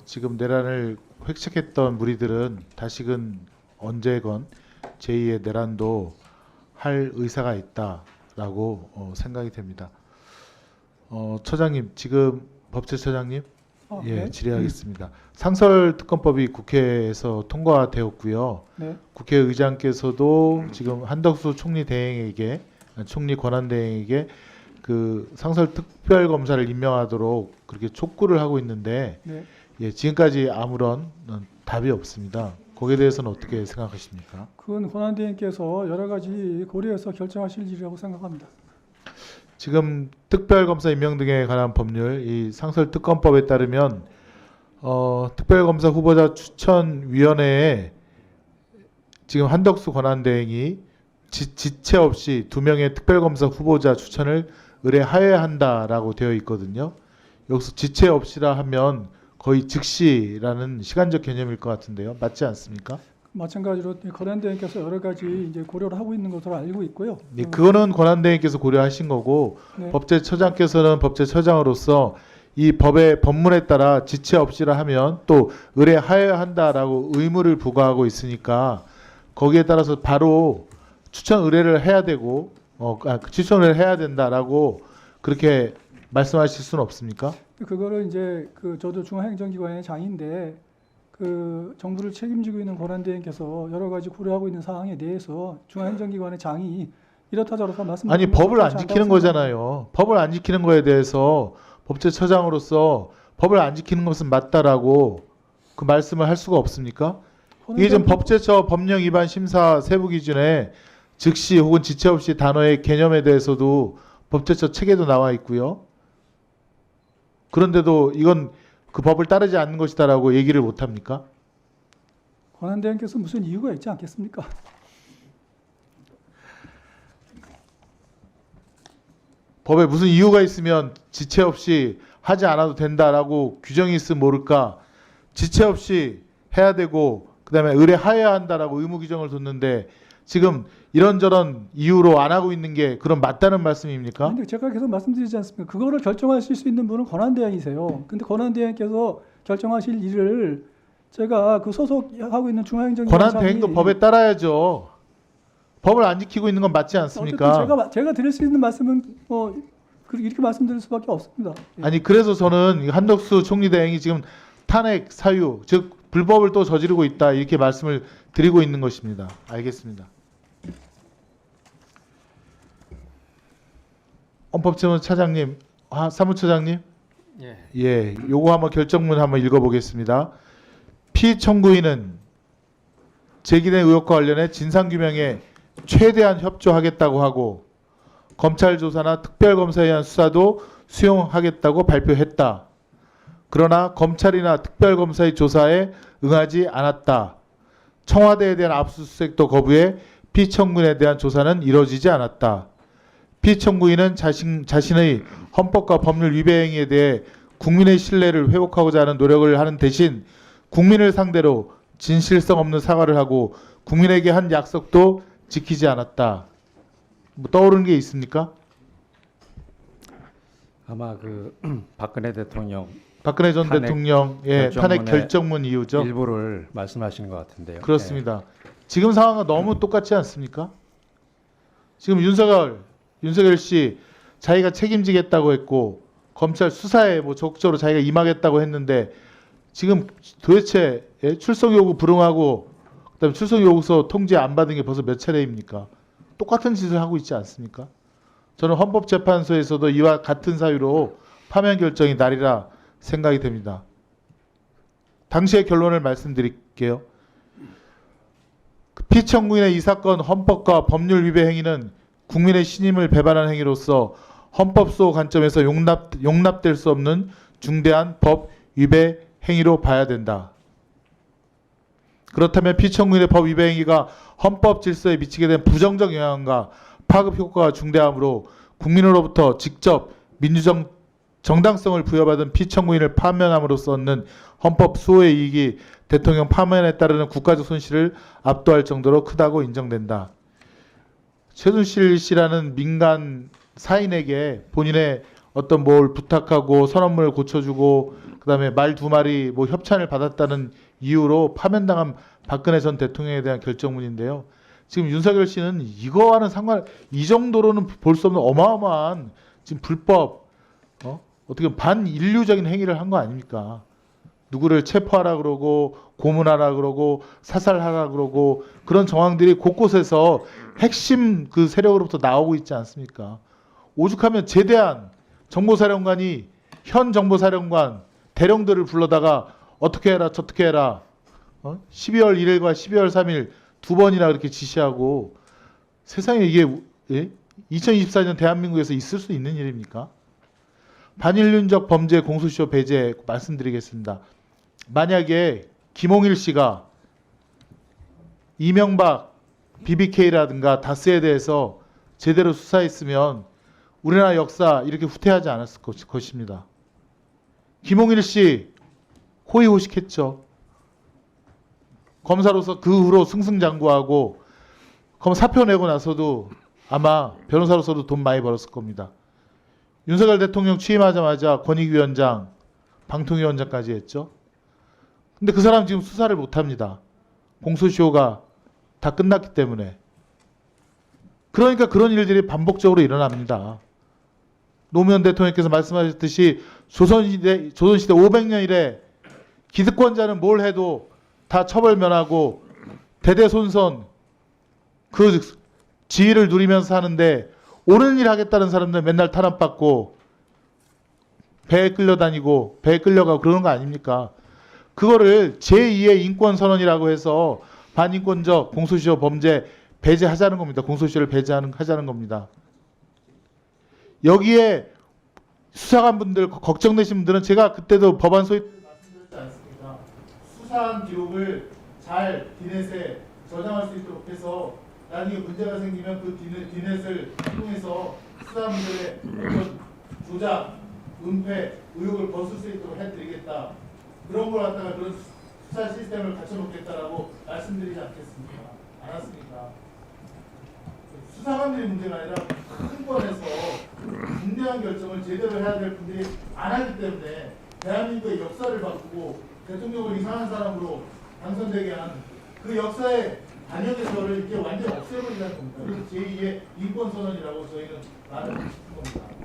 지금 내란을 획책했던 무리들은 다시금 언제건 제2의 내란도 할 의사가 있다라고 생각이 됩니다. 처장님, 지금 법제처장님, 네. 질의하겠습니다. 상설특검법이 국회에서 통과되었고요. 네. 국회의장께서도 지금 한덕수 총리 대행에게, 총리 권한대행에게 그 상설특별검사를 임명하도록 그렇게 촉구를 하고 있는데, 네. 지금까지 아무런 답이 없습니다. 거기에 대해서는 어떻게 생각하십니까? 그건 권한대행께서 여러 가지 고려해서 결정하실 일이라고 생각합니다. 지금 특별검사 임명 등에 관한 법률, 이 상설특검법에 따르면 특별검사 후보자 추천위원회에 지금 한덕수 권한대행이 지체 없이 2명의 특별검사 후보자 추천을 의뢰하여야 한다라고 되어 있거든요. 여기서 지체 없이라 하면 거의 즉시라는 시간적 개념일 것 같은데요. 맞지 않습니까? 마찬가지로 권한대행께서 여러 가지 이제 고려를 하고 있는 것으로 알고 있고요. 네, 그거는 권한대행께서 고려하신 거고, 네. 법제처장께서는 법제처장으로서 이 법의 법문에 따라 지체 없이라 하면 또 의뢰하여야 한다라고 의무를 부과하고 있으니까 거기에 따라서 바로 추천 의뢰를 해야 되고 추천 의뢰를 해야 된다라고 그렇게 말씀하실 수는 없습니까? 그거를 이제 저도 중앙행정기관의 장인데 정부를 책임지고 있는 권한대행께서 여러 가지 고려하고 있는 사항에 대해서 중앙행정기관의 장이 이렇다 저렇다 말씀드리는 아니, 법을 안 지키는 거잖아요. 법을 안 지키는 거에 대해서 법제처장으로서 법을 안 지키는 것은 맞다라고 그 말씀을 할 수가 없습니까? 이게 지금 법제처 법령 위반 심사 세부 기준에 즉시 혹은 지체 없이 단어의 개념에 대해서도 법제처 책에도 나와 있고요. 그런데도 이건 그 법을 따르지 않는 것이다라고 얘기를 못 합니까? 권한대행께서 무슨 이유가 있지 않겠습니까? 법에 무슨 이유가 있으면 지체 없이 하지 않아도 된다라고 규정이 있으면 모를까? 지체 없이 해야 되고 그다음에 의뢰하여야 한다라고 의무 규정을 뒀는데 지금 이런저런 이유로 안 하고 있는 게 그럼 맞다는 말씀입니까? 근데 제가 계속 말씀드리지 않습니까? 그거를 결정하실 수 있는 분은 권한대행이세요. 근데 권한대행께서 결정하실 일을 제가 그 소속하고 있는 중앙행정기관 권한대행도 법에 따라야죠. 법을 안 지키고 있는 건 맞지 않습니까? 어쨌든 제가 드릴 수 있는 말씀은 이렇게 말씀드릴 수밖에 없습니다. 예. 아니, 그래서 저는 한덕수 총리 대행이 지금 탄핵 사유, 즉 불법을 또 저지르고 있다 이렇게 말씀을 드리고 있는 것입니다. 알겠습니다. 헌법재판소 차장님, 사무처장님, 요거 한번 결정문 한번 읽어보겠습니다. 피청구인은 제기된 의혹과 관련해 진상규명에 최대한 협조하겠다고 하고 검찰 조사나 특별검사에 의한 수사도 수용하겠다고 발표했다. 그러나 검찰이나 특별검사의 조사에 응하지 않았다. 청와대에 대한 압수수색도 거부해 피청구인에 대한 조사는 이루어지지 않았다. 피청구인은 자신의 헌법과 법률 위배 행위에 대해 국민의 신뢰를 회복하고자 하는 노력을 하는 대신 국민을 상대로 진실성 없는 사과를 하고 국민에게 한 약속도 지키지 않았다. 뭐 떠오르는 게 있습니까? 아마 박근혜 대통령 박근혜 전 탄핵 대통령 탄핵 결정문 이유죠. 일부를 말씀하시는 것 같은데요. 그렇습니다. 지금 상황과 너무 똑같지 않습니까? 지금 윤석열 씨 자기가 책임지겠다고 했고 검찰 수사에 뭐 적극적으로 자기가 임하겠다고 했는데 지금 도대체 출석 요구 불응하고 그다음에 출석 요구서 통지 안 받은 게 벌써 몇 차례입니까? 똑같은 짓을 하고 있지 않습니까? 저는 헌법재판소에서도 이와 같은 사유로 파면 결정이 나리라 생각이 됩니다. 당시의 결론을 말씀드릴게요. 피청구인의 이 사건 헌법과 법률 위배 행위는 국민의 신임을 배반한 행위로서 헌법소 관점에서 용납될 수 없는 중대한 법 위배 행위로 봐야 된다. 그렇다면 피청구인의 법 위배 행위가 헌법 질서에 미치게 된 부정적 영향과 파급 효과가 중대하므로 국민으로부터 직접 정당성을 부여받은 피청구인을 파면함으로써 얻는 헌법 수호의 이익이 대통령 파면에 따르는 국가적 손실을 압도할 정도로 크다고 인정된다. 최순실 씨라는 민간 사인에게 본인의 어떤 뭘 부탁하고 선언문을 고쳐주고 그다음에 말 2마리 뭐 협찬을 받았다는 이유로 파면당한 박근혜 전 대통령에 대한 결정문인데요. 지금 윤석열 씨는 이거와는 이 정도로는 볼 수 없는 어마어마한 지금 불법 어떻게 보면 반인류적인 행위를 한 거 아닙니까? 누구를 체포하라 그러고 고문하라 그러고 사살하라 그러고 그런 정황들이 곳곳에서 핵심 그 세력으로부터 나오고 있지 않습니까? 오죽하면 제대한 정보사령관이 현 정보사령관 대령들을 불러다가 어떻게 해라 저떻게 해라 12월 1일과 12월 3일 2번이나 그렇게 지시하고 세상에 이게 2024년 대한민국에서 있을 수 있는 일입니까? 반인륜적 범죄 공소시효 배제 말씀드리겠습니다. 만약에 김홍일 씨가 이명박, BBK라든가 다스에 대해서 제대로 수사했으면 우리나라 역사 이렇게 후퇴하지 않았을 것입니다. 김홍일 씨 호의호식했죠. 검사로서 그 후로 승승장구하고 사표 내고 나서도 아마 변호사로서도 돈 많이 벌었을 겁니다. 윤석열 대통령 취임하자마자 권익위원장, 방통위원장까지 했죠. 근데 그 사람 지금 수사를 못합니다. 공소시효가 다 끝났기 때문에. 그러니까 그런 일들이 반복적으로 일어납니다. 노무현 대통령께서 말씀하셨듯이 조선시대 500년 이래 기득권자는 뭘 해도 다 처벌 면하고 대대손손 그 지위를 누리면서 사는데 옳은 일 하겠다는 사람들 맨날 탄압받고 배에 끌려다니고 배에 끌려가고 그러는 거 아닙니까? 그거를 제2의 인권선언이라고 해서 반인권적 공소시효 범죄 배제하자는 겁니다. 공소시효를 하자는 겁니다. 여기에 수사관 분들 걱정되신 분들은 제가 그때도 법안 소위 말씀드렸지 않습니까? 수사한 기록을 잘 디넷에 저장할 수 있도록 해서 나중에 문제가 생기면 그 디넷을 통해서 수사관들의 어떤 조작, 은폐, 의혹을 벗을 수 있도록 해드리겠다. 그런 걸 갖다가 그런 수사 시스템을 갖춰놓겠다라고 말씀드리지 않겠습니까? 않았습니까? 수사관들이 문제가 아니라 승권에서 중대한 결정을 제대로 해야 될 분들이 안 하기 때문에 대한민국의 역사를 바꾸고 대통령을 이상한 사람으로 당선되게 한 그 역사의 반영에서를 이렇게 완전히 없애버리자는 겁니다. 그래서 제2의 인권선언이라고 저희는 말을 하는 겁니다.